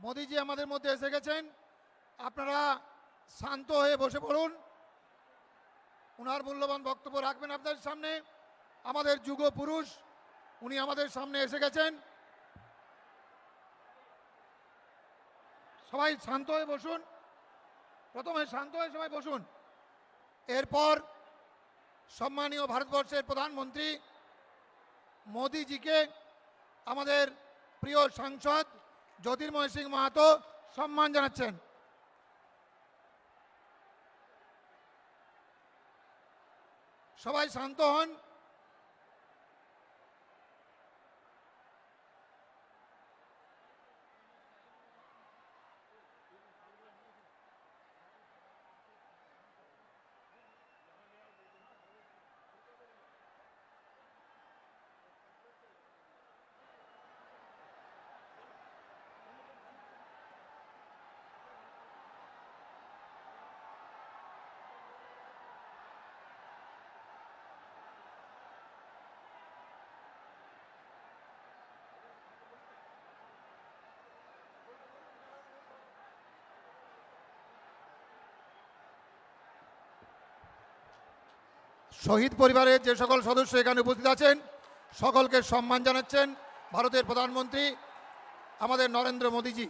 মোদিজি আমাদের মধ্যে এসে গেছেন। আপনারা শান্ত হয়ে বসে পড়ুন। ওনার মূল্যবান বক্তব্য রাখবেন আপনাদের সামনে। আমাদের যুগ পুরুষ উনি আমাদের সামনে এসে গেছেন। সবাই শান্ত হয়ে বসুন। প্রথমে শান্ত হয়ে সবাই বসুন। এরপর সম্মানীয় ভারতবর্ষের প্রধানমন্ত্রী মোদিজিকে আমাদের প্রিয় সাংসদ জ্যোতির্ময় সিং মাহাতো সম্মান জানাচ্ছেন। সবাই শান্ত হন। শহীদ পরিবারের যে সকল সদস্য এখানে উপস্থিত আছেন সকলকে সম্মান জানাচ্ছেন ভারতের প্রধানমন্ত্রী আমাদের নরেন্দ্র মোদীজি,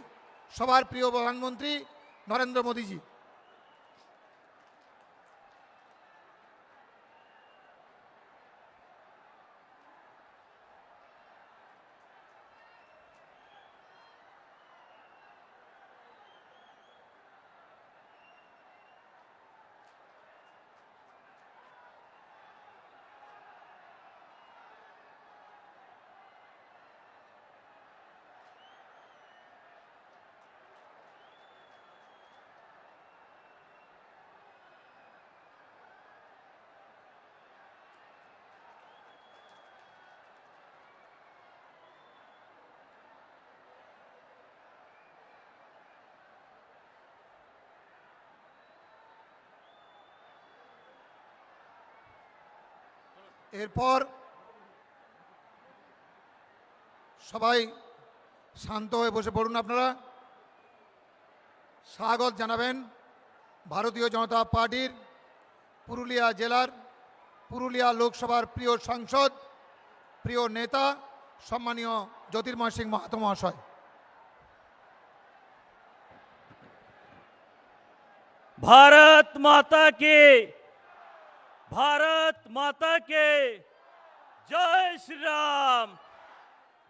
সবার প্রিয় প্রধানমন্ত্রী নরেন্দ্র মোদীজি। এরপর সবাই শান্ত হয়ে বসে পড়ুন। আপনারা স্বাগত জানাবেন ভারতীয় জনতা পার্টির পুরুলিয়া জেলার পুরুলিয়া লোকসভার প্রিয় সাংসদ প্রিয় নেতা সম্মানীয় জ্যোতির্ময় সিং মাহাতো মহাশয়। भारत माता के भारत माता के जय श्री राम,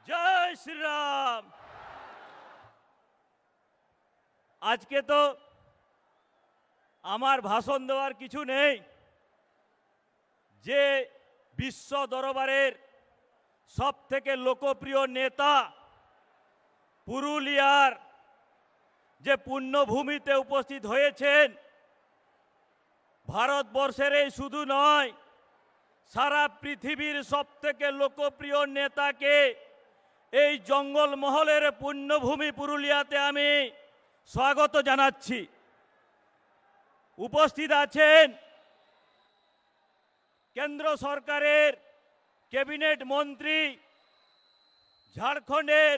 जय श्री राम। आज के तो আমার ভাষণ দেওয়ার কিছু নেই। যে বিশ্ব দরবারের সবথেকে লোকপ্রিয় নেতা পুরুলিয়ার যে পুণ্যভূমিতে উপস্থিত হয়েছেন, ভারতবর্ষের এই শুধু নয় সারা পৃথিবীর সবথেকে লোকপ্রিয় নেতাকে এই জঙ্গলমহলের পুণ্যভূমি পুরুলিয়াতে আমি স্বাগত জানাচ্ছি। উপস্থিত আছেন কেন্দ্র সরকারের ক্যাবিনেট মন্ত্রী, ঝাড়খণ্ডের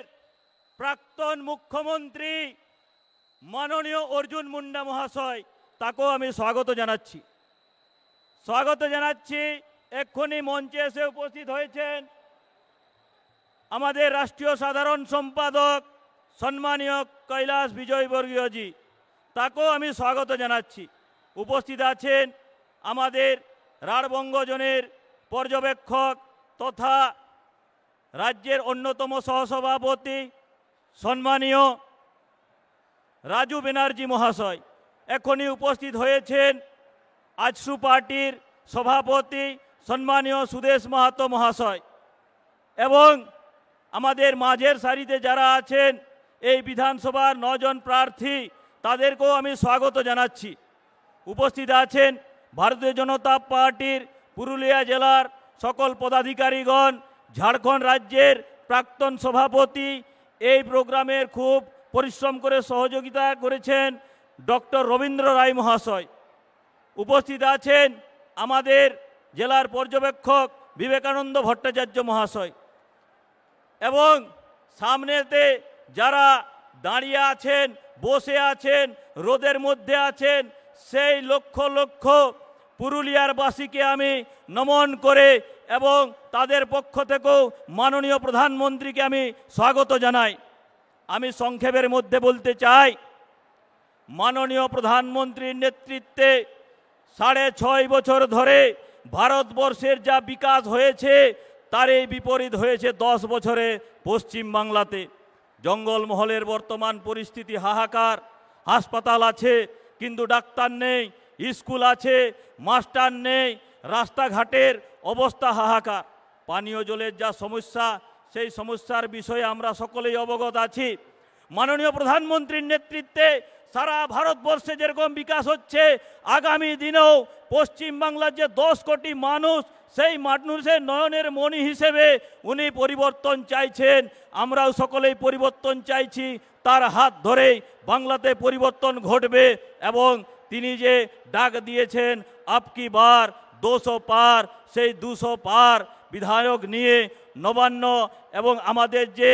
প্রাক্তন মুখ্যমন্ত্রী মাননীয় অর্জুন মুন্ডা মহাশয়, তাকেও আমি স্বাগত জানাচ্ছি। এক্ষুনি মঞ্চে এসে উপস্থিত হয়েছেন আমাদের রাষ্ট্রীয় সাধারণ সম্পাদক সম্মানীয় কৈলাস বিজয়বর্গীয়জি, তাকেও আমি স্বাগত জানাচ্ছি। উপস্থিত আছেন আমাদের রাঢ়বঙ্গ জোনের পর্যবেক্ষক তথা রাজ্যের অন্যতম সহসভাপতি সম্মানীয় রাজু ব্যানার্জি মহাশয়। এখনই উপস্থিত হয়েছেন আজসু পার্টির সভাপতি সম্মানীয় সুদেশ মাহাতো মহাশয় এবং আমাদের মাঝের সারিতে যারা আছেন এই বিধানসভার 9 জন প্রার্থী, তাদেরকেও আমি স্বাগত জানাচ্ছি। উপস্থিত আছেন ভারতীয় জনতা পার্টির পুরুলিয়া জেলার সকল পদাধিকারীগণ, ঝাড়খণ্ড রাজ্যের প্রাক্তন সভাপতি, এই প্রোগ্রামের খুব পরিশ্রম করে সহযোগিতা করেছেন ডক্টর রবীন্দ্র রায় মহাশয়। উপস্থিত আছেন আমাদের জেলার পর্যবেক্ষক বিবেকানন্দ ভট্টাচার্য মহাশয় এবং সামনেতে যারা দাঁড়িয়ে আছেন, বসে আছেন, রোদের মধ্যে আছেন, সেই লক্ষ লক্ষ পুরুলিয়ার বাসীকে আমি নমন করে এবং তাদের পক্ষ থেকেও মাননীয় প্রধানমন্ত্রীকে আমি স্বাগত জানাই। আমি সংক্ষেপের মধ্যে বলতে চাই, মাননীয় প্রধানমন্ত্রীর নেতৃত্বে 6.5 বছর ধরে ভারতবর্ষের যা বিকাশ হয়েছে তার এই বিপরীত হয়েছে 10 বছরে পশ্চিমবাংলাতে। জঙ্গলমহলের বর্তমান পরিস্থিতি হাহাকার। হাসপাতাল আছে কিন্তু ডাক্তার নেই, স্কুল আছে মাস্টার নেই, রাস্তাঘাটের অবস্থা হাহাকার। পানীয় জলের যা সমস্যা, সেই সমস্যার বিষয়ে আমরা সকলেই অবগত আছি। মাননীয় প্রধানমন্ত্রীর নেতৃত্বে সারা ভারতবর্ষে যেরকম বিকাশ হচ্ছে, আগামী দিনেও পশ্চিমবাংলার যে 10 কোটি মানুষ, সেই মানুষের নয়নের মণি হিসেবে উনি পরিবর্তন চাইছেন। আমরাও সকলেই পরিবর্তন চাইছি। তার হাত ধরেই বাংলাতে পরিবর্তন ঘটবে এবং তিনি যে ডাক দিয়েছেন আপকি বার 200 পার, সেই 200 পার বিধায়ক নিয়ে নবান্ন এবং আমাদের যে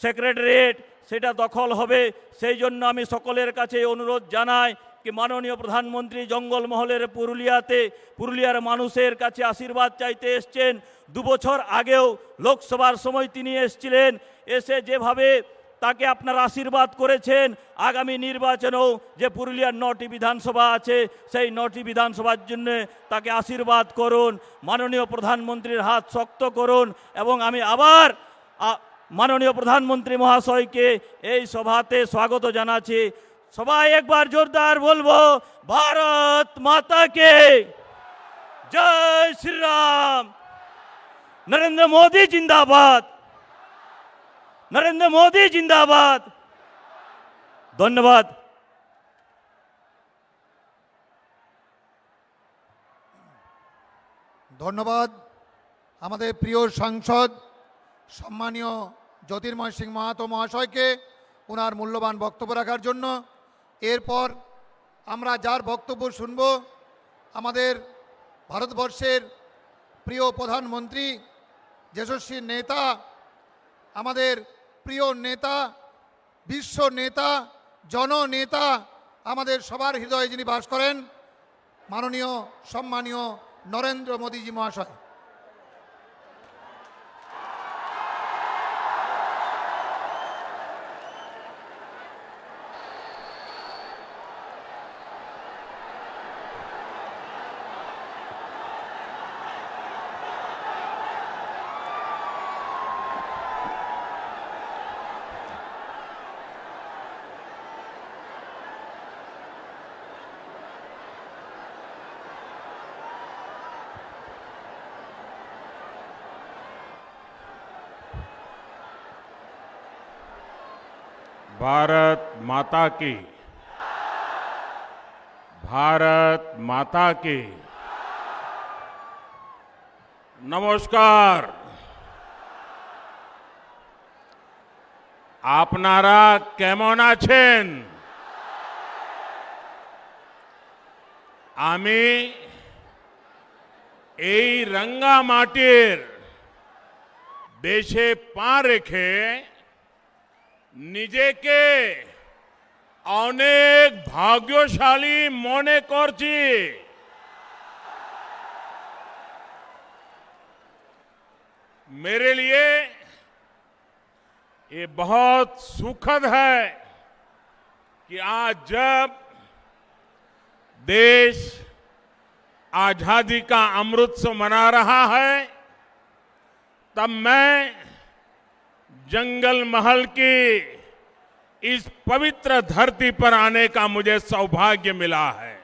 সেক্রেটারিয়েট সেটা দখল হবে। সেই জন্য আমি সকলের কাছে অনুরোধ জানাই কি মাননীয় প্রধানমন্ত্রী জঙ্গলমহলের পুরুলিয়ার মানুষের কাছে আশীর্বাদ চাইতে এসছেন। 2 বছর আগেও লোকসভার সময় তিনি এসছিলেন, এসে যেভাবে তাকে আপনারা আশীর্বাদ করেছেন, আগামী নির্বাচনেও যে পুরুলিয়ার 9টি বিধানসভা আছে সেই 9টি বিধানসভার জন্য তাকে আশীর্বাদ করুন। মাননীয় প্রধানমন্ত্রীর হাত শক্ত করুন এবং আমি আবার মাননীয় প্রধানমন্ত্রী মহাশয়কে এই সভাতে স্বাগত জানাচ্ছি। সবাই একবার জোরদার বলবো, ভারত মাতা কে জয় শ্রীরাম। নরেন্দ্র মোদী জিন্দাবাদ, নরেন্দ্র মোদী জিন্দাবাদ। ধন্যবাদ। ধন্যবাদ আমাদের প্রিয় সাংসদ সম্মানীয় জ্যোতির্ময় সিং মাহাতো মহাশয়কে ওনার মূল্যবান বক্তব্য রাখার জন্য। এরপর আমরা যার বক্তব্য শুনব, আমাদের ভারতবর্ষের প্রিয় প্রধানমন্ত্রী, যশস্বী নেতা, আমাদের প্রিয় নেতা, বিশ্ব নেতা, জননেতা, আমাদের সবার হৃদয়ে যিনি বাস করেন, মাননীয় সম্মানীয় নরেন্দ্র মোদীজি মহাশয়। भारत माता की, भारत माता की। नमस्कार। আপনারা কেমন আছেন? আমি এই রাঙ্গামাটির দেশে পা রেখে নিজেকে অনেক ভাগ্যশালী মনে করছি। मेरे लिए ये बहुत सुखद है कि आज जब देश आजादी का अमृतोत्सव मना रहा है, तब मैं जंगल महल की इस पवित्र धरती पर आने का मुझे सौभाग्य मिला है।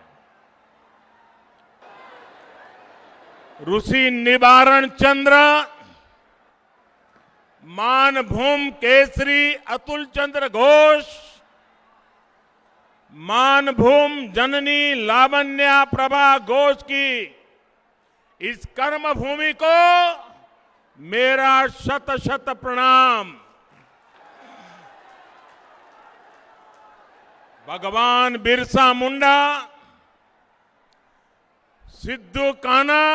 ऋषि निवारण चंद्र, मानभूम केसरी अतुल चंद्र घोष, मानभूम जननी लावण्या प्रभा घोष की इस कर्म भूमि को मेरा शत शत प्रणाम। भगवान बिरसा मुंडा, सिद्धू कान्हा,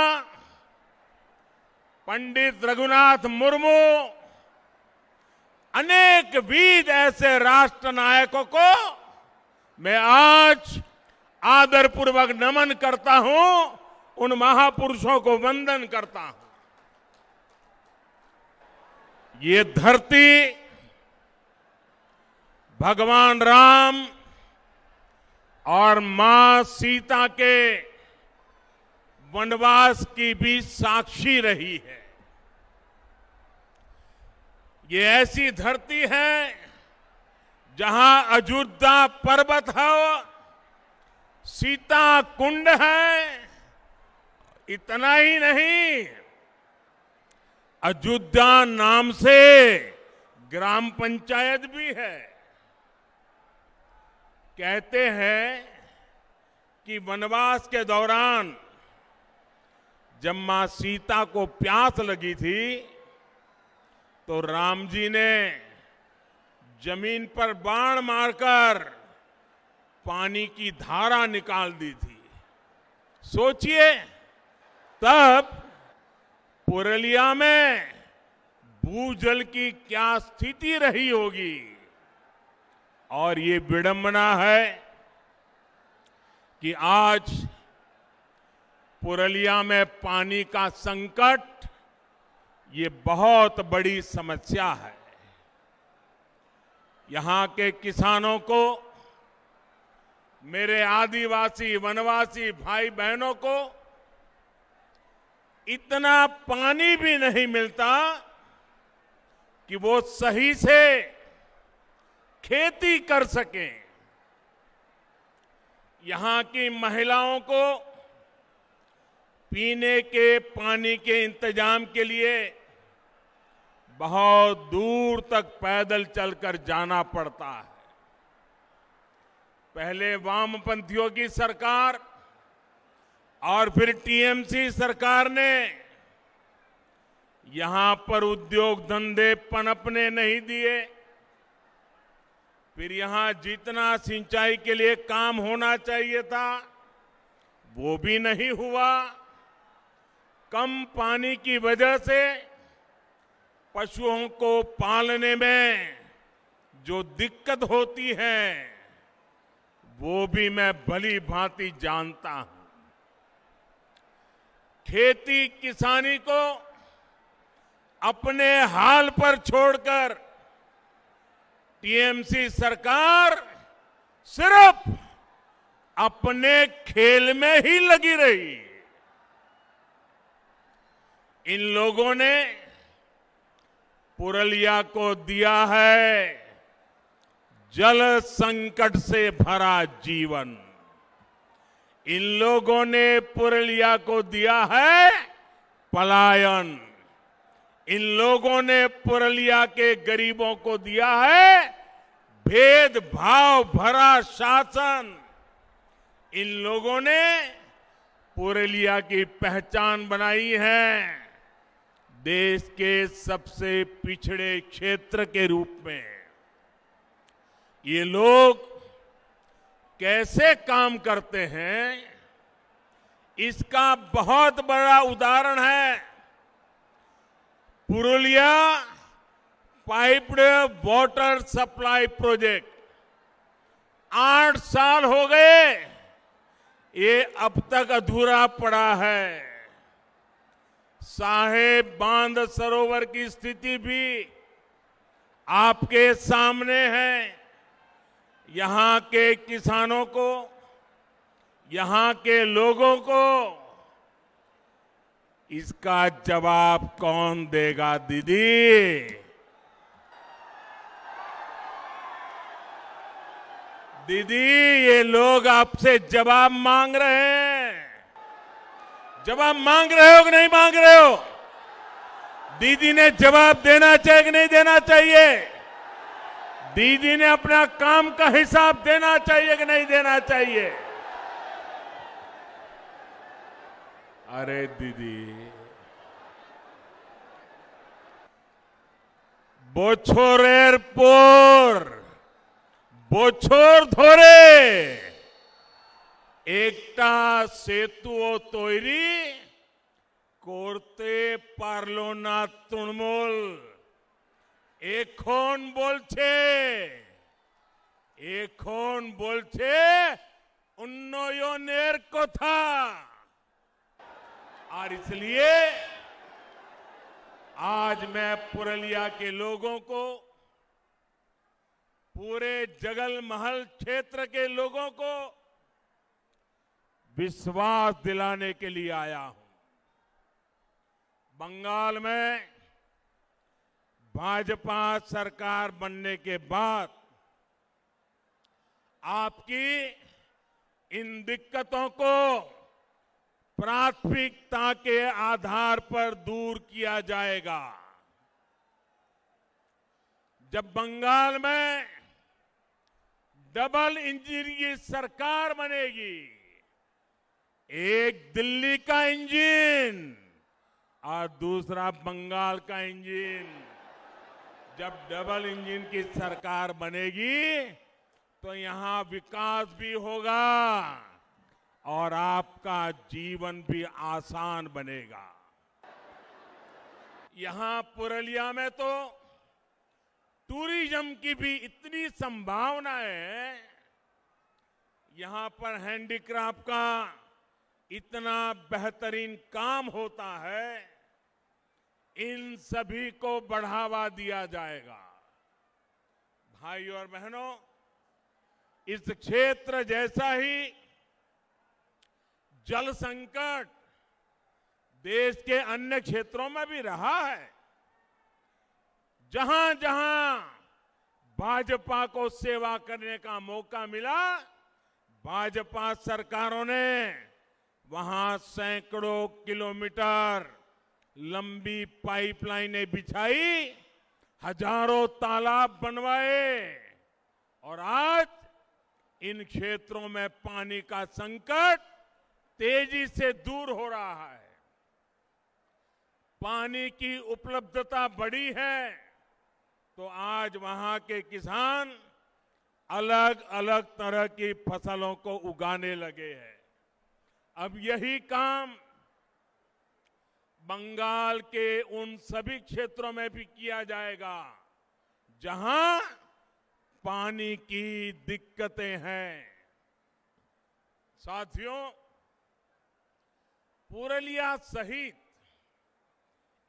पंडित रघुनाथ मुर्मू, अनेक विध ऐसे राष्ट्र नायकों को मैं आज आदरपूर्वक नमन करता हूं, उन महापुरुषों को वंदन करता हूं। ये धरती भगवान राम और मां सीता के वनवास की भी साक्षी रही है। ये ऐसी धरती है जहां अयोध्या पर्वत है, सीता कुंड है। इतना ही नहीं, अयोध्या नाम से ग्राम पंचायत भी है। कहते हैं कि वनवास के दौरान जब मां सीता को प्यास लगी थी तो राम जी ने जमीन पर बाण मारकर पानी की धारा निकाल दी थी। सोचिए तब पुरलिया में भूजल की क्या स्थिति रही होगी। और ये विडंबना है कि आज पुरलिया में पानी का संकट ये बहुत बड़ी समस्या है। यहां के किसानों को, मेरे आदिवासी वनवासी भाई बहनों को इतना पानी भी नहीं मिलता कि वो सही से खेती कर सकें। यहां की महिलाओं को पीने के पानी के इंतजाम के लिए बहुत दूर तक पैदल चलकर जाना पड़ता है। पहले वामपंथियों की सरकार और फिर टीएमसी सरकार ने यहां पर उद्योग धंधे पनपने नहीं दिए। फिर यहां जितना सिंचाई के लिए काम होना चाहिए था वो भी नहीं हुआ। कम पानी की वजह से पशुओं को पालने में जो दिक्कत होती है वो भी मैं भली भांति जानता हूं। खेती किसानी को अपने हाल पर छोड़कर टीएमसी सरकार सिर्फ अपने खेल में ही लगी रही। इन लोगों ने पुरलिया को दिया है जल संकट से भरा जीवन। इन लोगों ने पुरलिया को दिया है पलायन। इन लोगों ने पुरलिया के गरीबों को दिया है भेदभाव भरा शासन। इन लोगों ने पुरलिया की पहचान बनाई है देश के सबसे पिछड़े क्षेत्र के रूप में। ये लोग कैसे काम करते हैं इसका बहुत बड़ा उदाहरण है Purulia piped water supply project. 8 साल हो गए ये अब तक अधूरा पड़ा है। साहेब बांध सरोवर की स्थिति भी आपके सामने है। यहां के किसानों को, यहां के लोगों को इसका जवाब कौन देगा दीदी? दीदी ये लोग आपसे जवाब मांग रहे हैं। जवाब मांग रहे हो कि नहीं मांग रहे हो? दीदी ने जवाब देना चाहिए कि नहीं देना चाहिए? दीदी ने अपना काम का हिसाब देना चाहिए कि नहीं देना चाहिए? अरे दीदी, बोछोरेर पोर बोछोर धोरे एकटा सेतुओ तैरी करते पारलो ना तृणमूल। এখন বলছে উন্নয়নের কথা। और इसलिए आज मैं पुरलिया के लोगों को, पूरे जगल महल क्षेत्र के लोगों को विश्वास दिलाने के लिए आया हूं। बंगाल में भाजपा सरकार बनने के बाद आपकी इन दिक्कतों को प्राथमिकता के आधार पर दूर किया जाएगा। जब बंगाल में डबल इंजन की सरकार बनेगी, एक दिल्ली का इंजन और दूसरा बंगाल का इंजन, जब डबल इंजन की सरकार बनेगी तो यहां विकास भी होगा और आपका जीवन भी आसान बनेगा। यहां पुरलिया में तो टूरिज्म की भी इतनी संभावना है, यहां पर हैंडीक्राफ्ट का इतना बेहतरीन काम होता है, इन सभी को बढ़ावा दिया जाएगा। भाइयों और बहनों, इस क्षेत्र जैसा ही जल संकट देश के अन्य क्षेत्रों में भी रहा है। जहां जहां भाजपा को सेवा करने का मौका मिला, भाजपा सरकारों ने वहां सैकड़ों किलोमीटर लंबी पाइपलाइनें बिछाई, हजारों तालाब बनवाए और आज इन क्षेत्रों में पानी का संकट तेजी से दूर हो रहा है। पानी की उपलब्धता बढ़ी है तो आज वहां के किसान अलग अलग तरह की फसलों को उगाने लगे हैं। अब यही काम बंगाल के उन सभी क्षेत्रों में भी किया जाएगा जहां पानी की दिक्कतें हैं। साथियों, पुरलिया सहित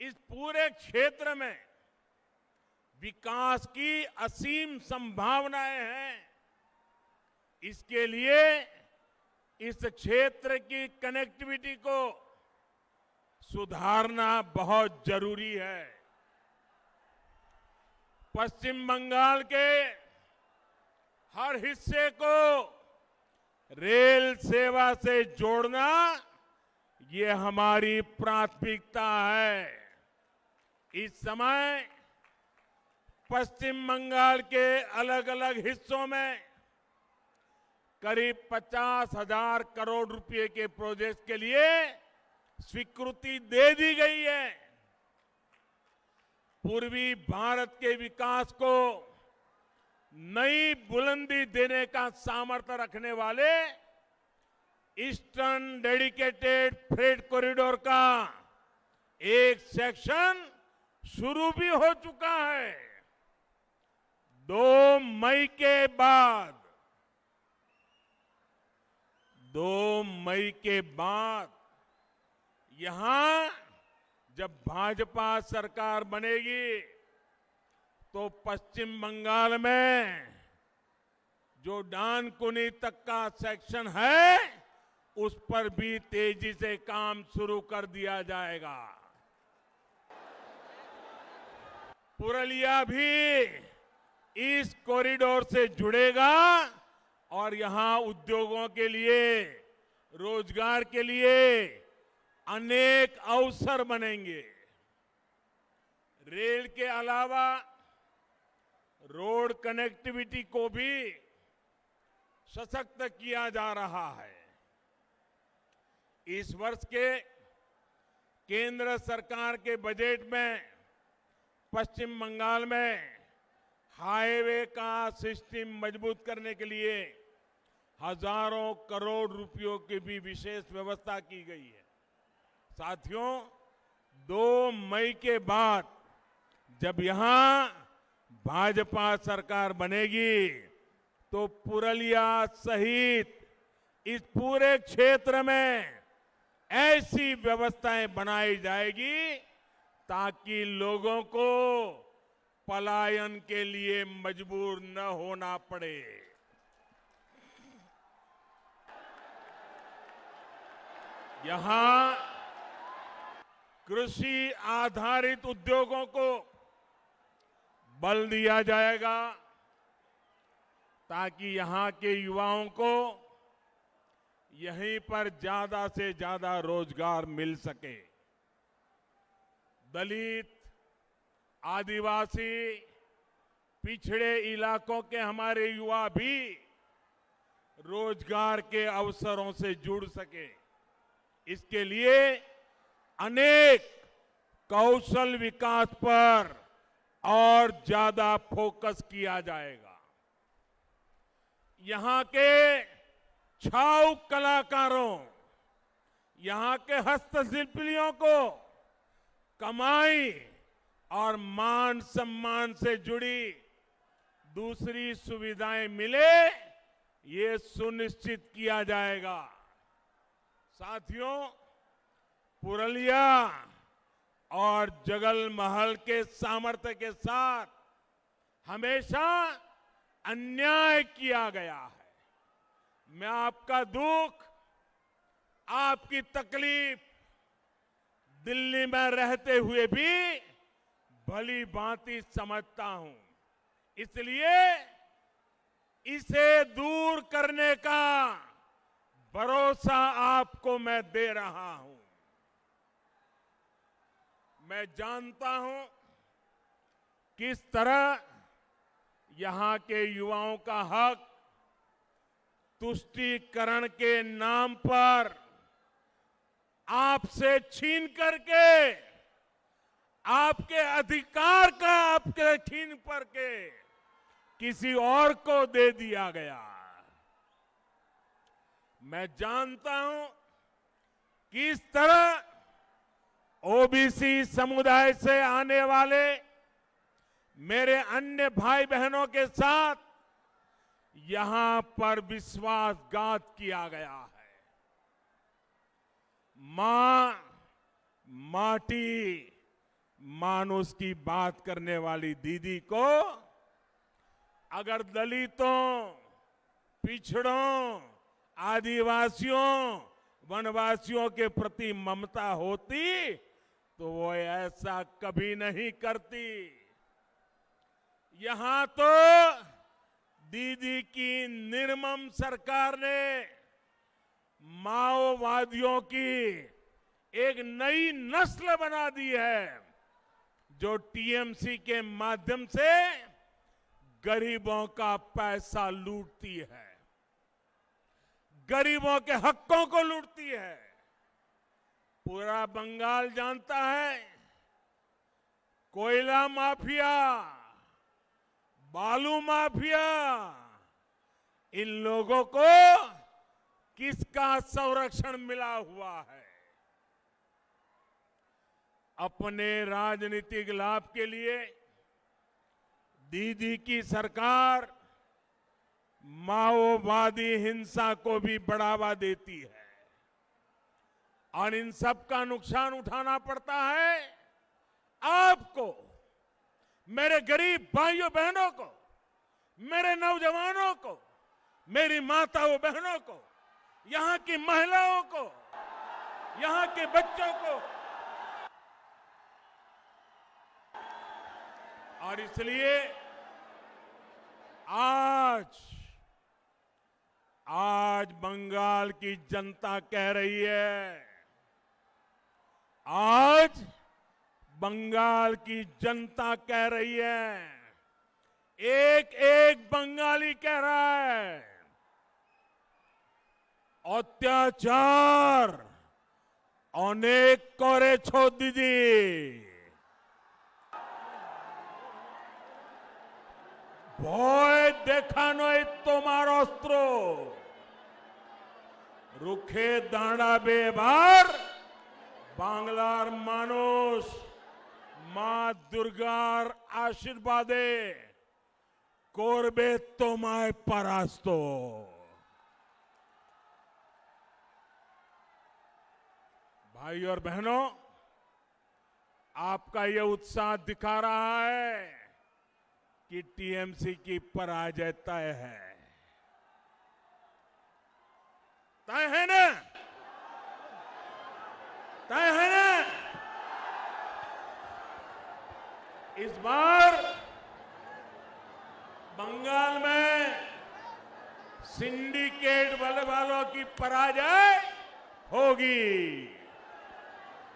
इस पूरे क्षेत्र में विकास की असीम संभावनाएं हैं। इसके लिए इस क्षेत्र की कनेक्टिविटी को सुधारना बहुत जरूरी है। पश्चिम बंगाल के हर हिस्से को रेल सेवा से जोड़ना ये हमारी प्राथमिकता है। इस समय पश्चिम बंगाल के अलग अलग हिस्सों में करीब 50,000 करोड़ रुपए के प्रोजेक्ट के लिए स्वीकृति दे दी गई है। पूर्वी भारत के विकास को नई बुलंदी देने का सामर्थ्य रखने वाले ईस्टर्न डेडिकेटेड फ्रेट कॉरिडोर का एक सेक्शन शुरू भी हो चुका है। 2 मई के बाद यहां जब भाजपा सरकार बनेगी तो पश्चिम बंगाल में जो डानकुनी तक का सेक्शन है उस पर भी तेजी से काम शुरू कर दिया जाएगा। पुरलिया भी इस कॉरिडोर से जुड़ेगा और यहां उद्योगों के लिए, रोजगार के लिए अनेक अवसर बनेंगे। रेल के अलावा रोड कनेक्टिविटी को भी सशक्त किया जा रहा है। इस वर्ष के केंद्र सरकार के बजट में पश्चिम बंगाल में हाईवे का सिस्टम मजबूत करने के लिए हजारों करोड़ रुपयों की भी विशेष व्यवस्था की गई है। साथियों, 2 मई के बाद जब यहां भाजपा सरकार बनेगी तो पुरलिया सहित इस पूरे क्षेत्र में ऐसी व्यवस्थाएं बनाई जाएगी ताकि लोगों को पलायन के लिए मजबूर न होना पड़े। यहां कृषि आधारित उद्योगों को बल दिया जाएगा ताकि यहां के युवाओं को यहीं पर ज्यादा से ज्यादा रोजगार मिल सके। दलित, आदिवासी, पिछड़े इलाकों के हमारे युवा भी रोजगार के अवसरों से जुड़ सके, इसके लिए अनेक कौशल विकास पर और ज्यादा फोकस किया जाएगा। यहां के छाऊ कलाकारों, यहां के हस्तशिल्पियों को कमाई और मान सम्मान से जुड़ी दूसरी सुविधाएं मिले, ये सुनिश्चित किया जाएगा। साथियों, पुरलिया और जगलमहल के सामर्थ्य के साथ हमेशा अन्याय किया गया है। मैं आपका दुख, आपकी तकलीफ दिल्ली में रहते हुए भी भली भांति समझता हूं, इसलिए इसे दूर करने का भरोसा आपको मैं दे रहा हूं। मैं जानता हूं किस तरह यहां के युवाओं का हक तुष्टीकरण के नाम पर आपसे छीन करके, आपके अधिकार का आपके छीन करके किसी और को दे दिया गया। मैं जानता हूं किस तरह ओबीसी समुदाय से आने वाले मेरे अन्य भाई बहनों के साथ यहां पर विश्वासघात किया गया है। मां माटी मानुष की बात करने वाली दीदी को अगर दलितों, पिछड़ों, आदिवासियों, वनवासियों के प्रति ममता होती तो वो ऐसा कभी नहीं करती। यहां तो दीदी की निर्मम सरकार ने माओवादियों की एक नई नस्ल बना दी है जो टीएमसी के माध्यम से गरीबों का पैसा लूटती है, गरीबों के हकों को लूटती है। पूरा बंगाल जानता है, कोयला माफिया, बालू माफिया, इन लोगों को किसका संरक्षण मिला हुआ है। अपने राजनीतिक लाभ के लिए दीदी की सरकार माओवादी हिंसा को भी बढ़ावा देती है और इन सब का नुकसान उठाना पड़ता है आपको, मेरे गरीब भाइयों बहनों को, मेरे नौजवानों को, मेरी माताओं बहनों को, यहां की महिलाओं को, यहां के बच्चों को। और इसलिए आज बंगाल की जनता कह रही है, आज बंगाल की जनता कह रही है, एक एक बंगाली कह रहा है, अत्याचार अनेक करेছো दिदी, ভয় দেখানোই তোমার অস্ত্র, রুখে দাঁড়াবে এবার বাংলার মানুষ, মা দুর্গার আশীর্বাদে করবে তোমায় পরাস্ত। भाई और बहनों, आपका यह उत्साह दिखा रहा है कि टीएमसी की पराजय तय है। तय है ना? तय है ना? इस बार बंगाल में सिंडिकेट वालों की पराजय होगी।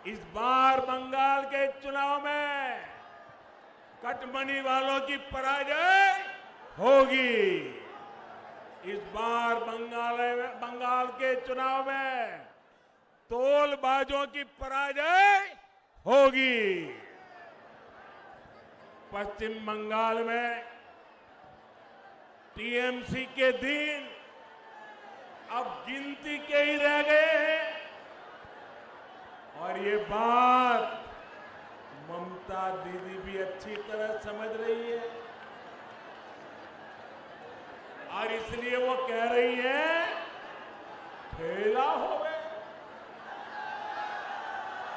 इस बार बंगाल के चुनाव में कटमनी वालों की पराजय होगी। इस बार बंगाल के चुनाव में तोलबाजों की पराजय होगी। पश्चिम बंगाल में टीएमसी के दिन अब गिनती के ही रह गए हैं और ये बात ममता दीदी भी अच्छी तरह समझ रही है और इसलिए वो कह रही है खेला होवे,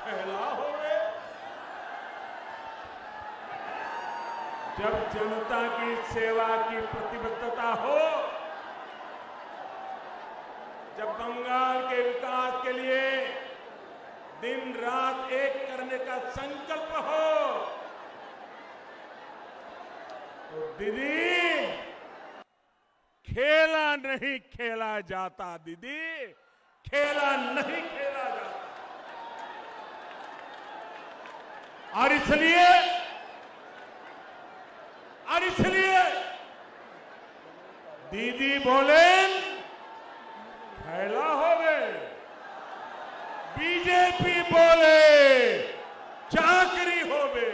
खेला होवे। जब जनता की सेवा की प्रतिबद्धता हो, जब बंगाल के विकास के लिए दिन रात एक करने का संकल्प हो, तो दीदी खेला नहीं खेला जाता, दीदी खेला नहीं खेला जाता। और इसलिए दीदी बोले खेला होवे, बीजेपी बोले चाकरी होवे।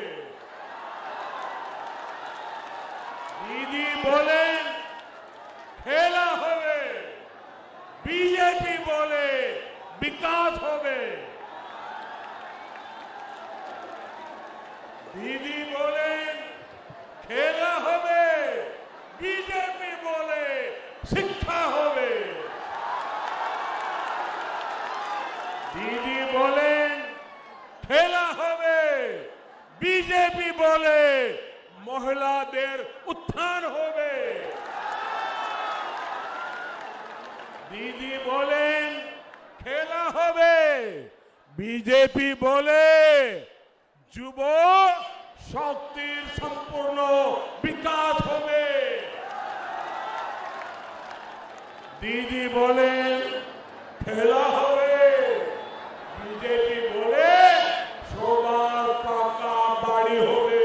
दीदी बोले खेला होवे, बीजेपी बोले विकास होवे। दीदी बोले खेला होवे, बीजेपी बोले शिक्षा होवे। दीदी बोले खेला होवे, बीजेपी बोले महिलादेर उत्थान होवे। दीदी बोले खेला होवे, बीजेपी बोले যুব শক্তির সম্পূর্ণ বিকাশ হবে। দিদি বলেন খেলা হবে, বিজেপি বলে সবার পাকা বাড়ি হবে।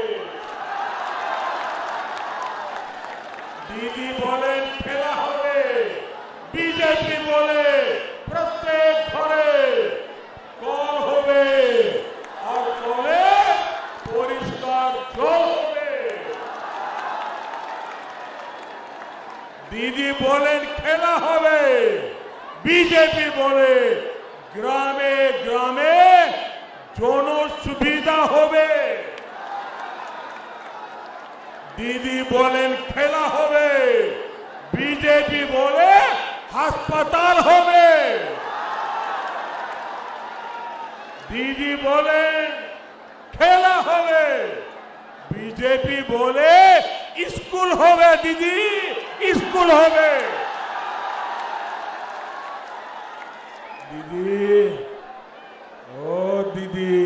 দিদি বলেন খেলা হবে, বিজেপি বলে প্রত্যেক ঘরে কল হবে আর কলে পরিষ্কার জল হবে। দিদি বলেন খেলা হবে, বিজেপি বলে গ্রামে গ্রামে জন সুবিধা হবে। দিদি বলেন খেলা হবে, বিজেপি বলে হাসপাতাল হবে। দিদি বলেন খেলা হবে, বিজেপি বলে স্কুল হবে। দিদি স্কুল হবে। দিদি ও দিদি,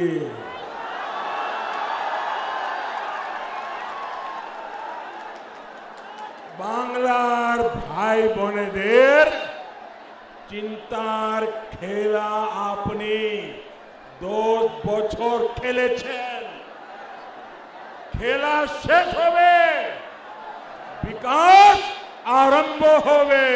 বাংলার ভাই বোনেদের চিন্তার খেলা আপনি 10 বছর খেলেছেন। খেলা শেষ হবে, বিকাশ আরম্ভ হবে।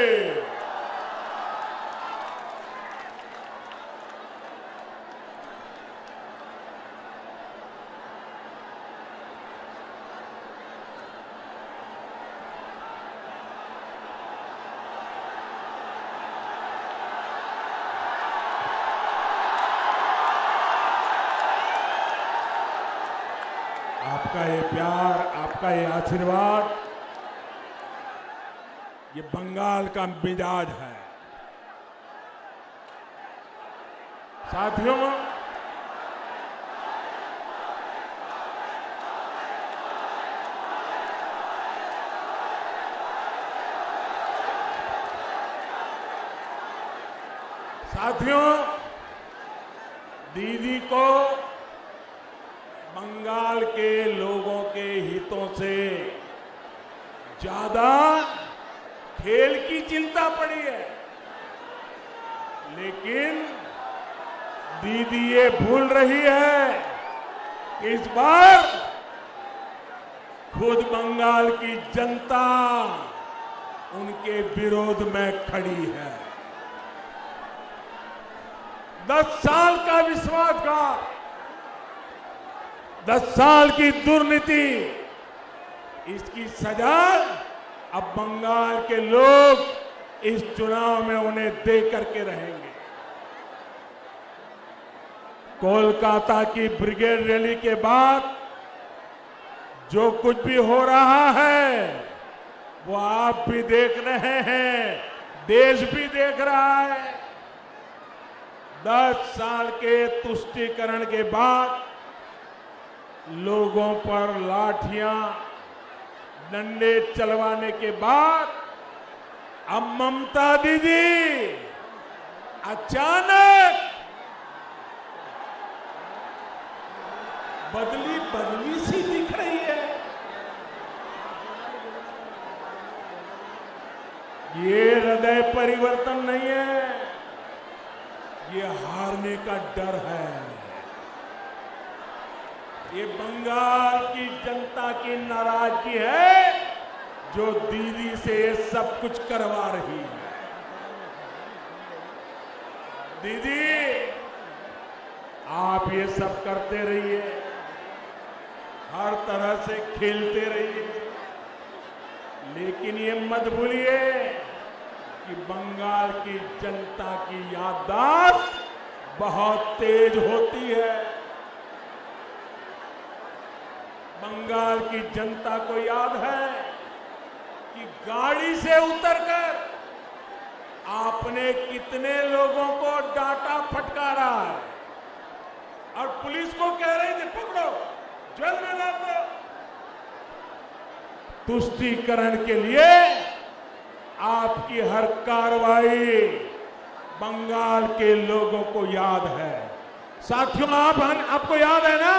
आपका ये आशीर्वाद, ये बंगाल का मिजाज है। साथियों, दीदी को बंगाल के लोगों के हितों से ज्यादा खेल की चिंता पड़ी है, लेकिन दीदी ये भूल रही है कि इस बार खुद बंगाल की जनता उनके विरोध में खड़ी है। 10 साल का विश्वासघात, 10 साल की दुर्नीति, इसकी सजा अब बंगाल के लोग इस चुनाव में उन्हें दे करके रहेंगे। कोलकाता की ब्रिगेड रैली के बाद जो कुछ भी हो रहा है वो आप भी देख रहे हैं, देश भी देख रहा है। 10 साल के तुष्टीकरण के बाद लोगों पर लाठियां, डंडे चलवाने के बाद अब ममता दीदी अचानक बदली सी दिख रही है। ये हृदय परिवर्तन नहीं है, ये हारने का डर है। ये बंगाल की जनता की नाराजगी है जो दीदी से ये सब कुछ करवा रही है। दीदी, आप ये सब करते रहिए, हर तरह से खेलते रहिए, लेकिन ये मत भूलिए कि बंगाल की जनता की याददाश्त बहुत तेज होती है। बंगाल की जनता को याद है कि गाड़ी से उतरकर आपने कितने लोगों को डांटा फटकारा है और पुलिस को कह रहे थे पकड़ो, जेल में डाल दो। तुष्टीकरण के लिए आपकी हर कार्रवाई बंगाल के लोगों को याद है। साथियों, आपको याद है ना,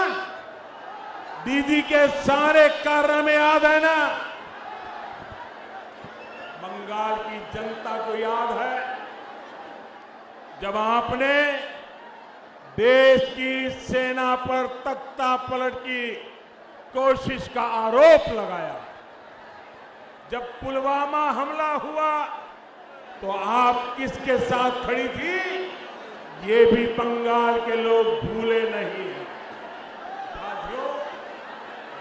दीदी के सारे कारनामे याद है ना, बंगाल की जनता को याद है जब आपने देश की सेना पर तख्ता पलट की कोशिश का आरोप लगाया। जब पुलवामा हमला हुआ तो आप किसके साथ खड़ी थी, ये भी बंगाल के लोग भूले नहीं। साथियों,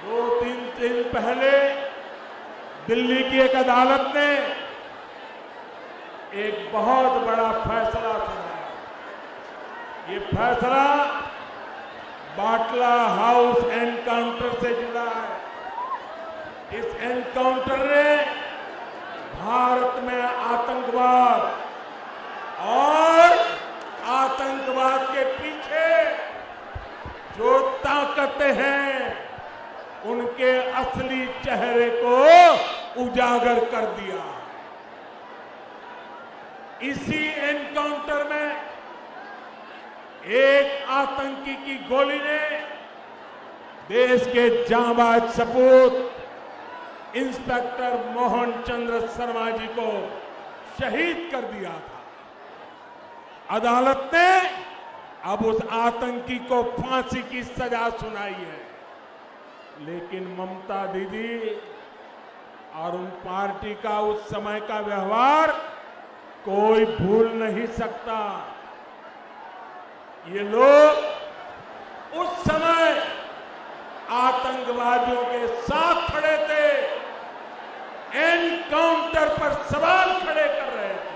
2-3 दिन पहले दिल्ली की एक अदालत ने एक बहुत बड़ा फैसला सुनाया। ये फैसला बाटला हाउस एनकाउंटर से जुड़ा है। इस एनकाउंटर ने भारत में आतंकवाद और आतंकवाद के पीछे जो ताकतें हैं उनके असली चेहरे को उजागर कर दिया। इसी एनकाउंटर में एक आतंकी की गोली ने देश के जांबाज सपूत इंस्पेक्टर मोहन चंद्र शर्मा जी को शहीद कर दिया था। अदालत ने अब उस आतंकी को फांसी की सजा सुनाई है, लेकिन ममता दीदी और उन पार्टी का उस समय का व्यवहार कोई भूल नहीं सकता। ये लोग उस समय आतंकवादियों के साथ खड़े थे, एनकाउंटर पर सवाल खड़े कर रहे थे।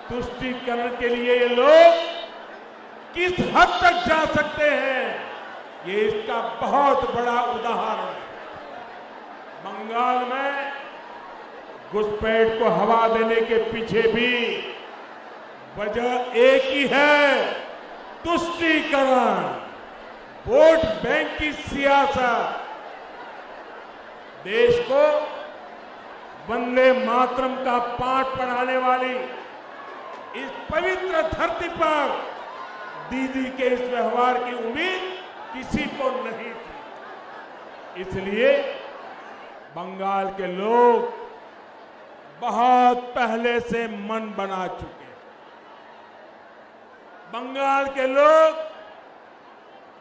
तुष्टीकरण के लिए ये लोग किस हद तक जा सकते हैं, ये इसका बहुत बड़ा उदाहरण है। बंगाल में घुसपैठ को हवा देने के पीछे भी वजह एक ही है, तुष्टीकरण, वोट बैंक की सियासत। देश को वंदे मातरम का पाठ पढ़ाने वाली इस पवित्र धरती पर दीदी के इस व्यवहार की उम्मीद किसी को नहीं थी। इसलिए बंगाल के लोग बहुत पहले से मन बना चुके हैं। बंगाल के लोग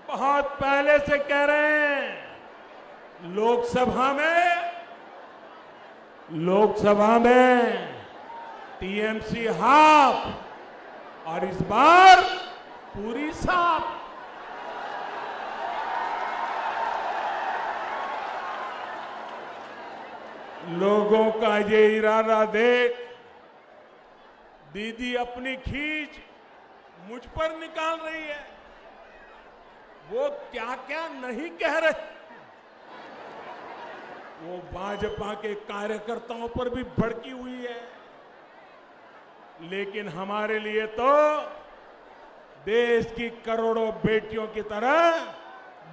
बहुत पहले से कह रहे हैं, लोकसभा में टीएमसी हाफ और इस बार पूरी साफ। लोगों का ये इरादा देख दीदी अपनी खींच मुझ पर निकाल रही है। वो क्या क्या नहीं कह रहे, वो भाजपा के कार्यकर्ताओं पर भी भड़की हुई है। लेकिन हमारे लिए तो देश की करोड़ों बेटियों की तरह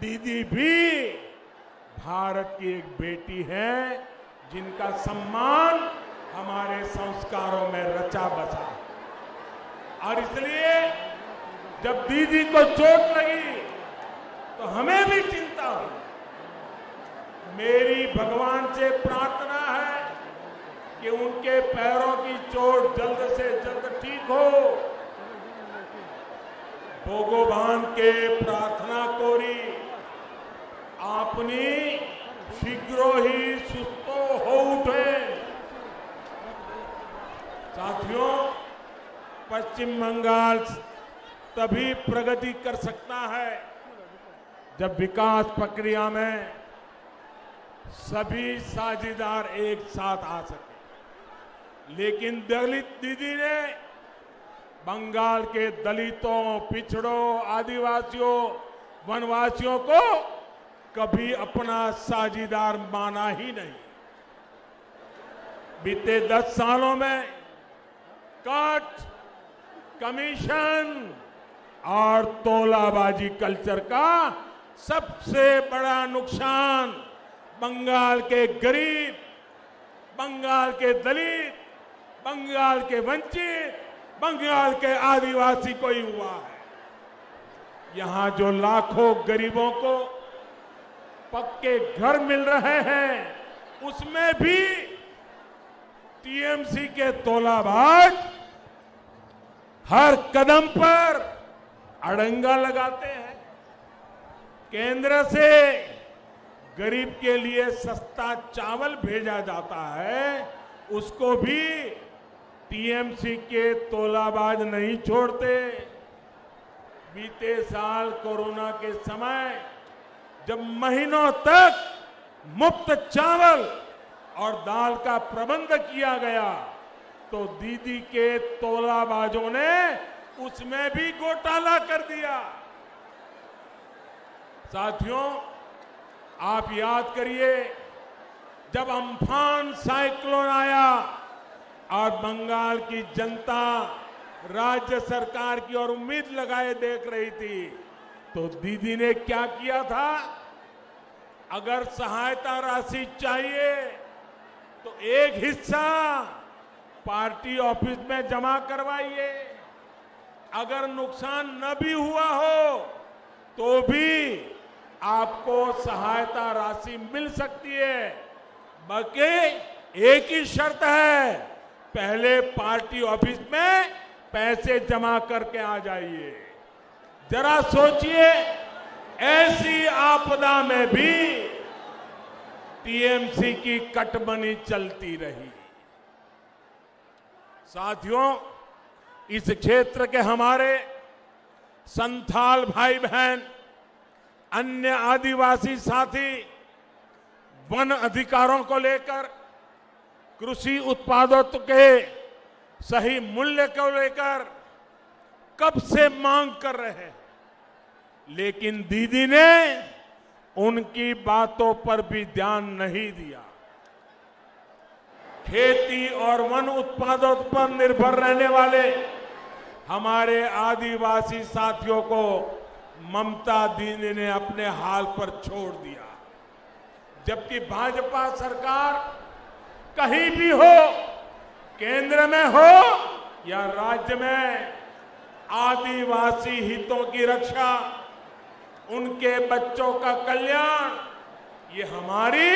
दीदी भी भारत की एक बेटी है, जिनका सम्मान हमारे संस्कारों में रचा बसा है। और इसलिए जब दीदी को चोट लगी तो हमें भी चिंता हुई। मेरी भगवान से प्रार्थना है कि उनके पैरों की चोट जल्द से जल्द ठीक हो। भगवान के प्रार्थना कोरी आपनी शीघ्र ही सुस्त हो उठे। साथियों, पश्चिम बंगाल तभी प्रगति कर सकता है जब विकास प्रक्रिया में सभी साझेदार एक साथ आ सके। लेकिन दलित दीदी ने बंगाल के दलितों, पिछड़ों, आदिवासियों, वनवासियों को कभी अपना साझेदार माना ही नहीं। बीते 10 सालों में कट, कमीशन और तोलाबाजी कल्चर का सबसे बड़ा नुकसान बंगाल के गरीब, बंगाल के दलित, बंगाल के वंचित, बंगाल के आदिवासी को ही हुआ है। यहां जो लाखों गरीबों को पक्के घर मिल रहे हैं, उसमें भी टीएमसी के तोलाबाज हर कदम पर अड़ंगा लगाते हैं। केंद्र से गरीब के लिए सस्ता चावल भेजा जाता है, उसको भी टीएमसी के तोलाबाज नहीं छोड़ते। बीते साल कोरोना के समय जब महीनों तक मुफ्त चावल और दाल का प्रबंध किया गया, तो दीदी के तोलाबाजों ने उसमें भी घोटाला कर दिया। साथियों, आप याद करिए, जब अम्फान साइक्लोन आया और बंगाल की जनता राज्य सरकार की ओर उम्मीद लगाए देख रही थी, तो दीदी ने क्या किया था? अगर सहायता राशि चाहिए तो एक हिस्सा पार्टी ऑफिस में जमा करवाइए, अगर नुकसान न भी हुआ हो तो भी आपको सहायता राशि मिल सकती है। बल्कि एक ही शर्त है, पहले पार्टी ऑफिस में पैसे जमा करके आ जाइए। जरा सोचिए, ऐसी आपदा में भी टीएमसी की कटमनी चलती रही। साथियों, इस क्षेत्र के हमारे संथाल भाई बहन, अन्य आदिवासी साथी वन अधिकारों को लेकर, कृषि उत्पादों के सही मूल्य को लेकर कब से मांग कर रहे हैं, लेकिन दीदी ने उनकी बातों पर भी ध्यान नहीं दिया। खेती और वन उत्पादों पर निर्भर रहने वाले हमारे आदिवासी साथियों को ममता दीदी ने अपने हाल पर छोड़ दिया। जबकि भाजपा सरकार कहीं भी हो, केंद्र में हो या राज्य में, आदिवासी हितों की रक्षा, उनके बच्चों का कल्याण, ये हमारी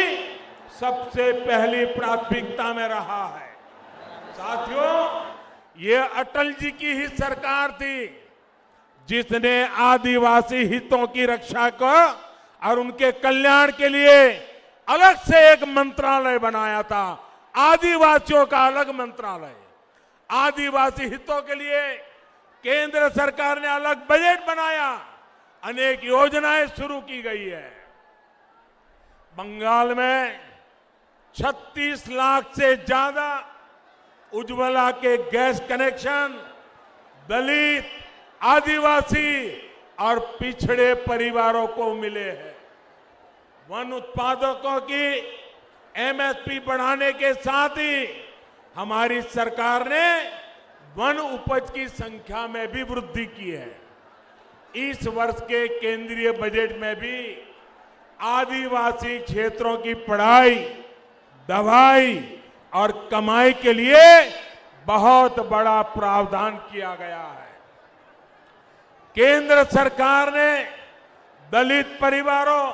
सबसे पहली प्राथमिकता में रहा है। साथियों, ये अटल जी की ही सरकार थी जिसने आदिवासी हितों की रक्षा को और उनके कल्याण के लिए अलग से एक मंत्रालय बनाया था, आदिवासियों का अलग मंत्रालय। आदिवासी हितों के लिए केंद्र सरकार ने अलग बजट बनाया, अनेक योजनाएं शुरू की गई है। बंगाल में 36 लाख से ज्यादा उज्ज्वला के गैस कनेक्शन दलित, आदिवासी और पिछड़े परिवारों को मिले हैं। वन उत्पादकों की एमएसपी बढ़ाने के साथ ही हमारी सरकार ने वन उपज की संख्या में भी वृद्धि की है। इस वर्ष के केंद्रीय बजट में भी आदिवासी क्षेत्रों की पढ़ाई, दवाई और कमाई के लिए बहुत बड़ा प्रावधान किया गया है। केंद्र सरकार ने दलित परिवारों,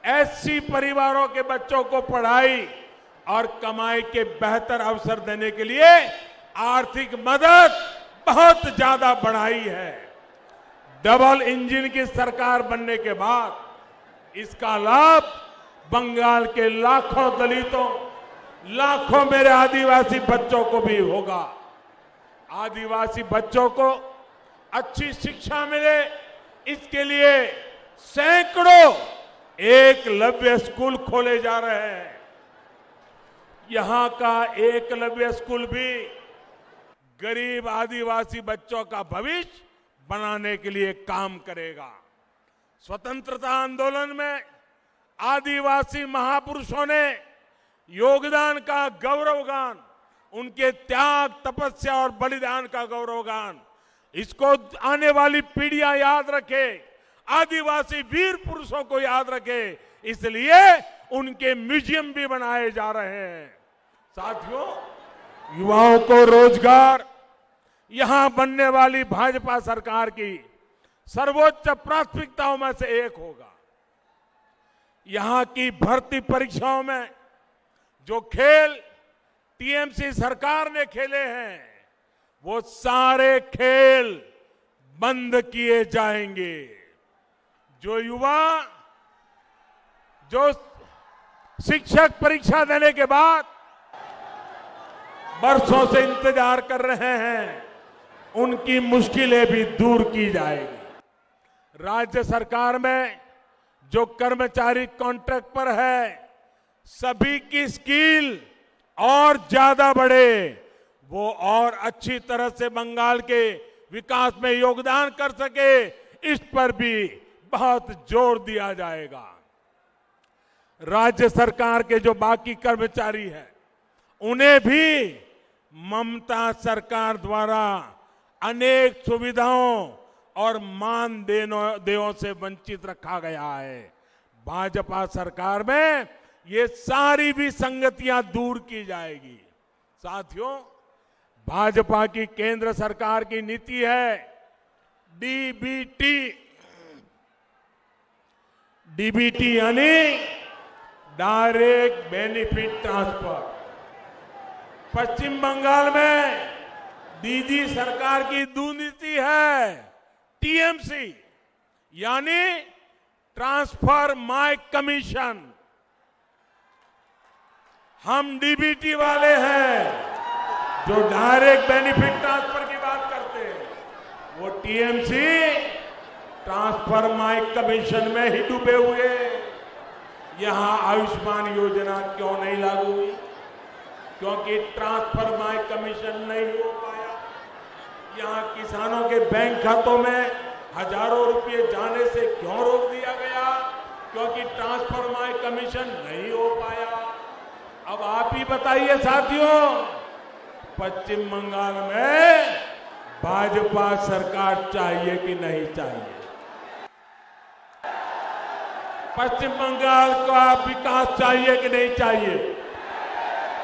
एससी परिवारों के बच्चों को पढ़ाई और कमाई के बेहतर अवसर देने के लिए आर्थिक मदद बहुत ज्यादा बढ़ाई है। डबल इंजन की सरकार बनने के बाद इसका लाभ बंगाल के लाखों दलितों, लाखों मेरे आदिवासी बच्चों को भी होगा। आदिवासी बच्चों को अच्छी शिक्षा मिले, इसके लिए सैकड़ों एकलव्य स्कूल खोले जा रहे हैं। यहां का एकलव्य स्कूल भी गरीब आदिवासी बच्चों का भविष्य बनाने के लिए काम करेगा। स्वतंत्रता आंदोलन में आदिवासी महापुरुषों ने योगदान का गौरवगान, उनके त्याग, तपस्या और बलिदान का गौरवगान, इसको आने वाली पीढ़ियां याद रखे, आदिवासी वीर पुरुषों को याद रखे, इसलिए उनके म्यूजियम भी बनाए जा रहे हैं। साथियों, युवाओं को रोजगार यहां बनने वाली भाजपा सरकार की सर्वोच्च प्राथमिकताओं में से एक होगा। यहां की भर्ती परीक्षाओं में जो खेल टीएमसी सरकार ने खेले हैं, वो सारे खेल बंद किए जाएंगे। जो युवा जो शिक्षक परीक्षा देने के बाद बरसों से इंतजार कर रहे हैं, उनकी मुश्किलें भी दूर की जाएगी। राज्य सरकार में जो कर्मचारी कॉन्ट्रैक्ट पर है, सभी की स्किल और ज्यादा बढ़े, वो और अच्छी तरह से बंगाल के विकास में योगदान कर सके, इस पर भी बहुत जोर दिया जाएगा। राज्य सरकार के जो बाकी कर्मचारी हैं, उन्हें भी ममता सरकार द्वारा अनेक सुविधाओं और मानदेयों से वंचित रखा गया है। भाजपा सरकार में ये सारी विसंगतियां दूर की जाएगी। साथियों, भाजपा की केंद्र सरकार की नीति है डीबीटी यानी डायरेक्ट बेनिफिट ट्रांसफर। पश्चिम बंगाल में दीदी सरकार की नीति है टीएमसी यानी ट्रांसफर माय कमीशन। हम डीबीटी वाले हैं जो डायरेक्ट बेनिफिट ट्रांसफर की बात करते हैं, वो टीएमसी ट्रांसफर माय कमीशन में ही डूबे हुए। यहां आयुष्मान योजना क्यों नहीं लागू हुई? क्योंकि ट्रांसफर माय कमीशन नहीं हो पाया। यहां किसानों के बैंक खातों में हजारों रुपए जाने से क्यों रोक दिया गया? क्योंकि ट्रांसफर माय कमीशन नहीं हो पाया। अब आप ही बताइए साथियों, पश्चिम बंगाल में भाजपा सरकार चाहिए कि नहीं चाहिए? पश्चिम बंगाल का विकास चाहिए कि नहीं चाहिए?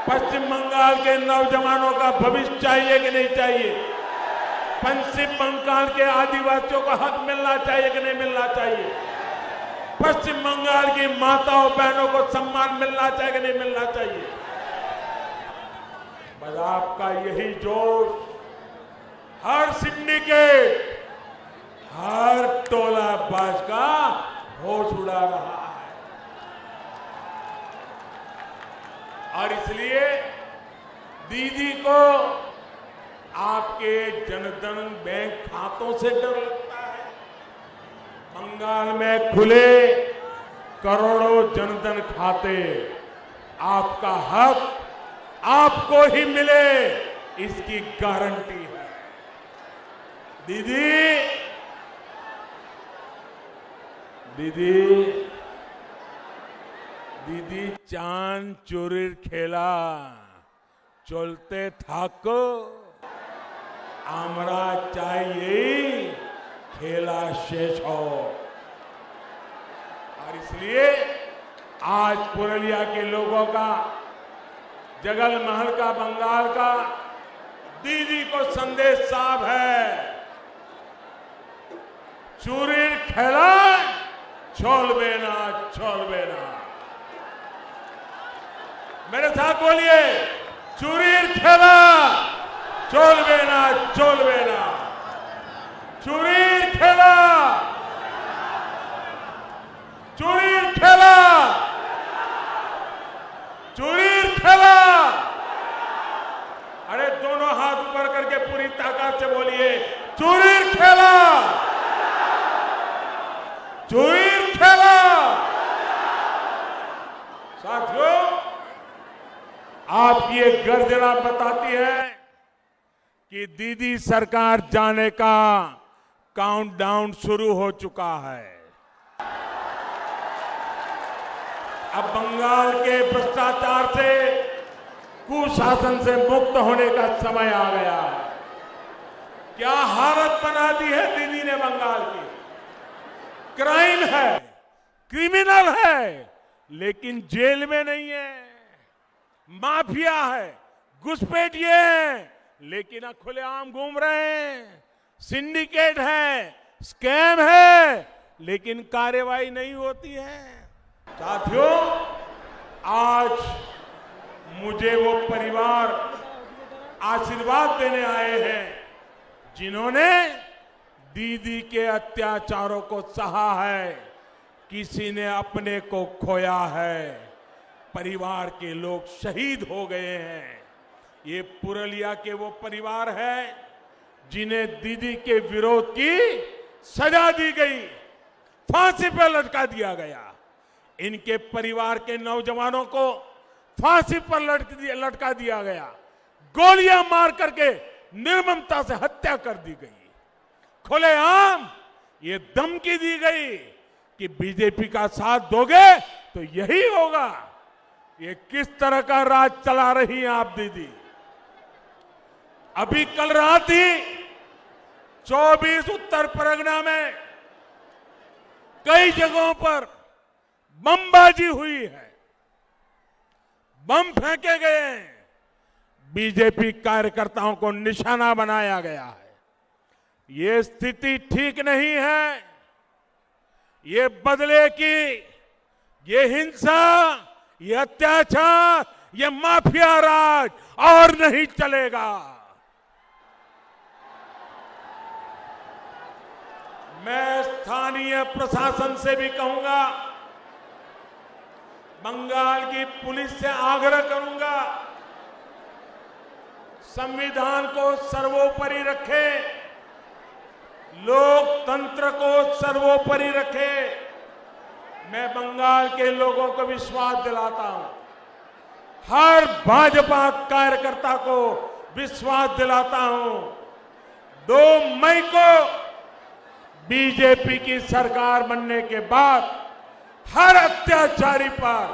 पश्चिम बंगाल के नौजवानों का भविष्य चाहिए कि नहीं चाहिए? पश्चिम बंगाल के आदिवासियों को हक मिलना चाहिए कि नहीं मिलना चाहिए? पश्चिम बंगाल की माताओं बहनों को सम्मान मिलना चाहिए कि नहीं मिलना चाहिए? बस आपका यही जोश हर सिंडिकेट, हर टोला बाज का होश उड़ा रहा है। और इसलिए दीदी को आपके जनधन बैंक खातों से डर लगता है। बंगाल में खुले करोड़ों जनधन खाते, आपका हक आपको ही मिले इसकी गारंटी है। दीदी दीदी दीदी चांद चोरीर खेला चलते थाको, आमरा चाहिए खेला शेष हो। और इसलिए आज पुरुलिया के लोगों का, जगल महल का, बंगाल का दीदी को संदेश साफ है, चूरीर खेला छोड़बे ना, छोड़बे ना। मेरे साथ बोलिए, चूरीर खेला छोड़बे ना, छोड़बे ना। चूरीर खेला, चूरीर खेला, चूरीर खेला। अरे दोनों हाथ ऊपर करके पूरी ताकत से बोलिए, चूरीर खेला, चूरीर खेला। साथियों, आपकी ये गर्जना बताती है कि दीदी सरकार जाने का काउंटडाउन शुरू हो चुका है। अब बंगाल के भ्रष्टाचार से, कुशासन से मुक्त होने का समय आ गया है। क्या हालत बना दी है दीदी ने बंगाल की। क्राइम है, क्रिमिनल है, लेकिन जेल में नहीं है। माफिया है, घुसपैठिए हैं, लेकिन खुलेआम घूम रहे हैं। सिंडिकेट है, स्कैम है, लेकिन कार्रवाई नहीं होती है। साथियों, आज मुझे वो परिवार आशीर्वाद देने आए हैं जिन्होंने दीदी के अत्याचारों को सहा है। किसी ने अपने को खोया है, परिवार के लोग शहीद हो गए हैं। ये पुरुलिया के वो परिवार है जिन्हें दीदी के विरोध की सजा दी गई, फांसी पर लटका दिया गया। इनके परिवार के नौजवानों को फांसी पर लटका दिया गया, गोलियां मार करके निर्ममता से हत्या कर दी गई। खुलेआम ये धमकी दी गई कि बीजेपी का साथ दोगे तो यही होगा। ये किस तरह का राज चला रही हैं आप दीदी। अभी कल रात ही 24 उत्तर परगना में कई जगहों पर बमबाजी हुई है, बम फेंके गए हैं, बीजेपी कार्यकर्ताओं को निशाना बनाया गया है। ये स्थिति ठीक नहीं है। ये बदले की, ये हिंसा, ये अत्याचार, ये माफिया राज और नहीं चलेगा। मैं स्थानीय प्रशासन से भी कहूंगा, बंगाल की पुलिस से आग्रह करूंगा, संविधान को सर्वोपरि रखे, लोकतंत्र को सर्वोपरि रखे। मैं बंगाल के लोगों को विश्वास दिलाता हूं, हर भाजपा कार्यकर्ता को विश्वास दिलाता हूं, 2 मई को बीजेपी की सरकार बनने के बाद हर अत्याचारी पर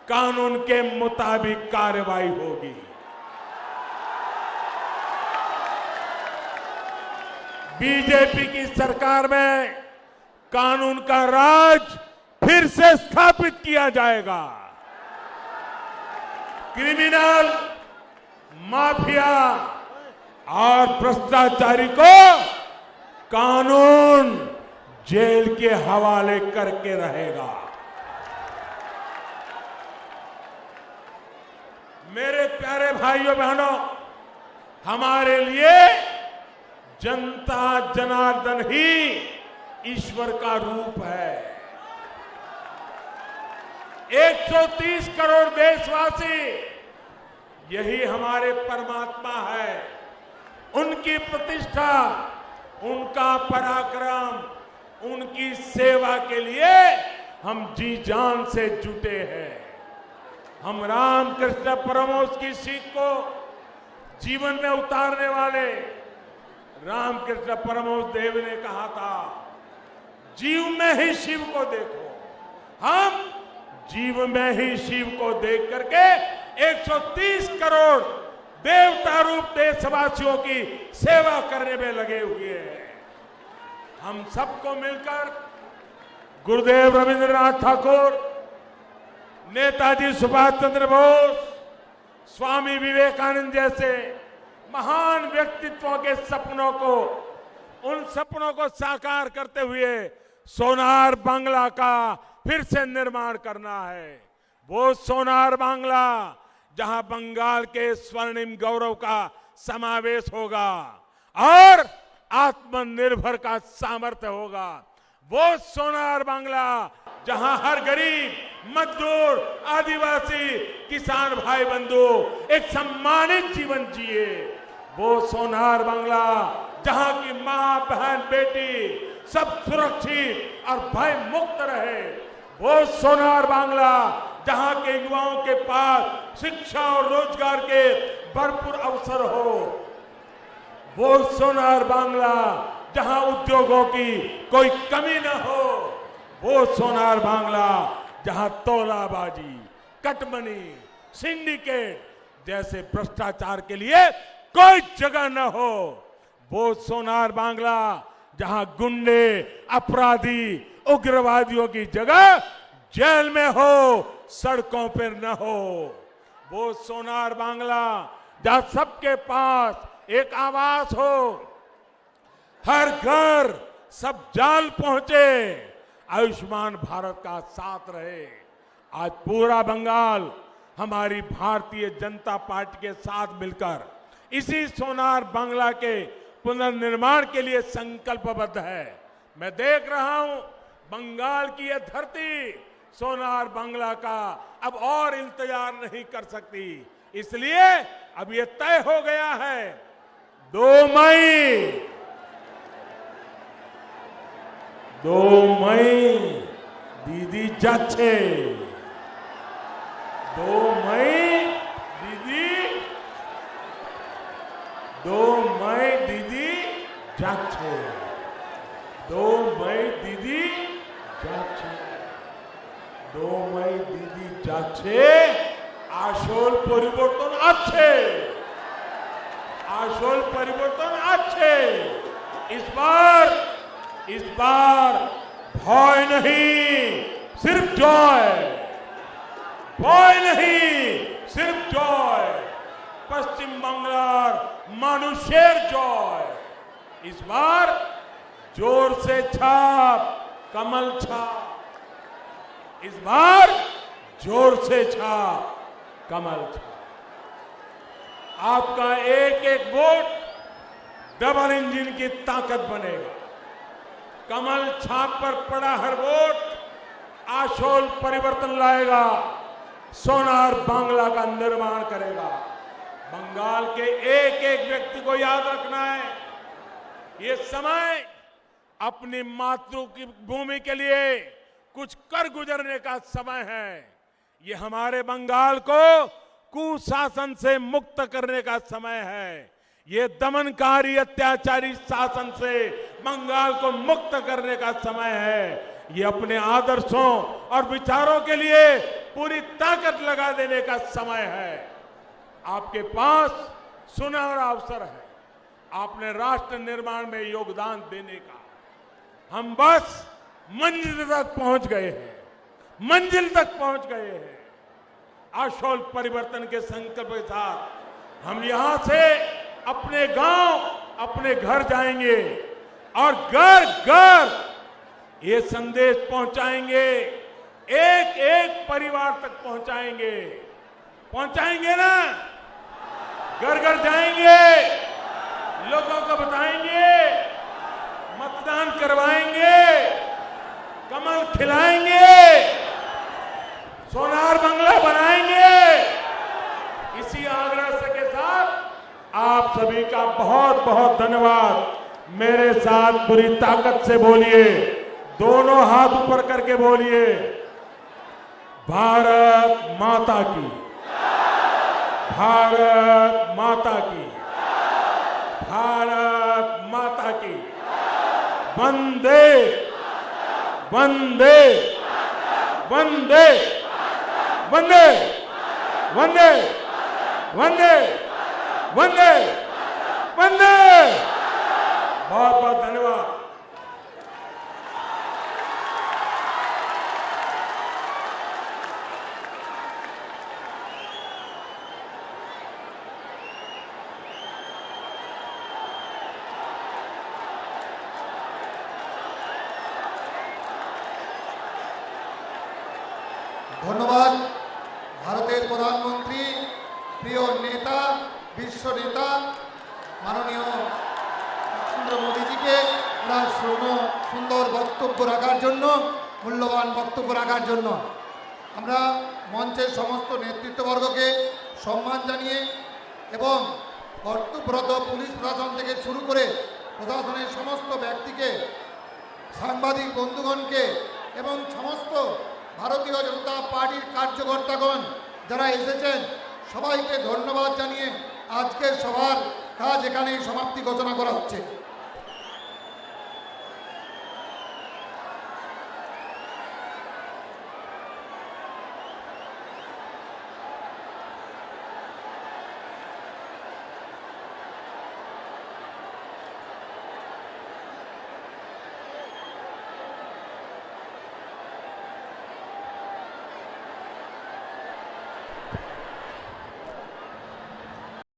कानून के मुताबिक कार्रवाई होगी। बीजेपी की सरकार में कानून का राज फिर से स्थापित किया जाएगा। क्रिमिनल, माफिया और भ्रष्टाचारी को कानून जेल के हवाले करके रहेगा। मेरे प्यारे भाइयों बहनों, हमारे लिए जनता जनार्दन ही ईश्वर का रूप है। 130 करोड़ देशवासी यही हमारे परमात्मा है। उनकी प्रतिष्ठा, उनका पराक्रम, उनकी सेवा के लिए हम जी जान से जुटे हैं। हम रामकृष्ण परमहंस की सीख को जीवन में उतारने वाले रामकृष्ण परमहंस देव ने कहा था, जीव में ही शिव को देखो। हम जीव में ही शिव को देख करके 130 करोड़ देवता रूप देशवासियों की सेवा करने में लगे हुए हैं। हम सबको मिलकर गुरुदेव रविंद्रनाथ ठाकुर, नेताजी सुभाष चंद्र बोस, स्वामी विवेकानंद जैसे महान व्यक्तित्वों के सपनों को, उन सपनों को साकार करते हुए सोनार बांग्ला का फिर से निर्माण करना है। वो सोनार बांग्ला जहां बंगाल के स्वर्णिम गौरव का समावेश होगा और आत्मनिर्भर का सामर्थ्य होगा। वो सोनार बांग्ला जहां हर गरीब, मजदूर, आदिवासी, किसान भाई बंधु एक सम्मानित जीवन जिए। वो सोनार बांग्ला जहां की मां, बहन, बेटी सब सुरक्षित और भय मुक्त रहे। वो सोनार बांग्ला जहां के युवाओं के पास शिक्षा और रोजगार के भरपूर अवसर हो। वो सोनार बांग्ला जहां उद्योगों की कोई कमी न हो। वो सोनार बांग्ला जहां तौलाबाजी, कटमनी, सिंडिकेट जैसे भ्रष्टाचार के लिए कोई जगह न हो। वो सोनार बांग्ला जहां गुंडे, अपराधी, उग्रवादियों की जगह जेल में हो, सड़कों पर न हो। वो सोनार बांग्ला जहां सबके पास एक आवास हो, हर घर सब जाल पहुंचे, आयुष्मान भारत का साथ रहे। आज पूरा बंगाल हमारी भारतीय जनता पार्टी के साथ मिलकर इसी सोनार बांग्ला के पुनर्निर्माण के लिए संकल्पबद्ध है। मैं देख रहा हूं बंगाल की यह धरती सोनार बांग्ला का अब और इंतजार नहीं कर सकती। इसलिए अब यह तय हो गया है 2 मई दीदी जाच्छे। 2 मई दीदी, 2 मई दीदी जाच्छे। 2 मई दीदी जाच्छे। 2 मई दीदी जाच्छे। আসল পরিবর্তন আছে। আসল পরিবর্তন আছে। इस बार भय नहीं, सिर्फ जॉय। भय नहीं, सिर्फ जॉय। पश्चिम बांग्लार मानुषेर जॉय। इस बार जोर से छाप, कमल छाप। इस बार जोर से छाप, कमल छाप। आपका एक एक वोट डबल इंजन की ताकत बनेगा। कमल छाप पर पड़ा हर वोट आशोल परिवर्तन लाएगा, सोनार बांग्ला का निर्माण करेगा। बंगाल के एक एक व्यक्ति को याद रखना है, ये समय अपनी मातृभूमि के लिए कुछ कर गुजरने का समय है। ये हमारे बंगाल को कुशासन से मुक्त करने का समय है। ये दमनकारी अत्याचारी शासन से बंगाल को मुक्त करने का समय है। ये अपने आदर्शों और विचारों के लिए पूरी ताकत लगा देने का समय है। आपके पास सुनहरा अवसर है, आपने राष्ट्र निर्माण में योगदान देने का। हम बस मंजिल तक पहुंच गए हैं, मंजिल तक पहुंच गए हैं। आशोल परिवर्तन के संकल्प के साथ हम यहां से अपने गांव, अपने घर जाएंगे और घर घर ये संदेश पहुंचाएंगे, एक एक परिवार तक पहुंचाएंगे। पहुंचाएंगे ना? घर घर जाएंगे, लोगों को बताएंगे, मतदान करवाएंगे, कमल खिलाएंगे, सोनार बंगला बनाएंगे। इसी आग्रह के साथ आप सभी का बहुत बहुत धन्यवाद। मेरे साथ पूरी ताकत से बोलिए, दोनों हाथ ऊपर करके बोलिए, भारत माता की, भारत माता की, भारत माता की, वंदे वंदे वंदे वंदे वंदे वंदे वंदे वंदे। बहुत बहुत धन्यवाद। ধন্যবাদ ভারতের প্রধানমন্ত্রী, প্রিয় নেতা, বিশ্ব নেতা মাননীয় নরেন্দ্র মোদীজিকে ওনার সুন্দর বক্তব্য রাখার জন্য, মূল্যবান বক্তব্য রাখার জন্য। আমরা মঞ্চের সমস্ত নেতৃত্ববর্গকে সম্মান জানিয়ে এবং কর্তব্যরত পুলিশ প্রশাসন থেকে শুরু করে প্রশাসনের সমস্ত ব্যক্তিকে, সাংবাদিক বন্ধুগণকে এবং সমস্ত ভারতীয় জনতা পার্টির কার্যকর্তাগণ যারা এসেছেন সবাইকে ধন্যবাদ জানিয়ে আজকের সভার কাজ এখানেই সমাপ্তি ঘোষণা করা হচ্ছে।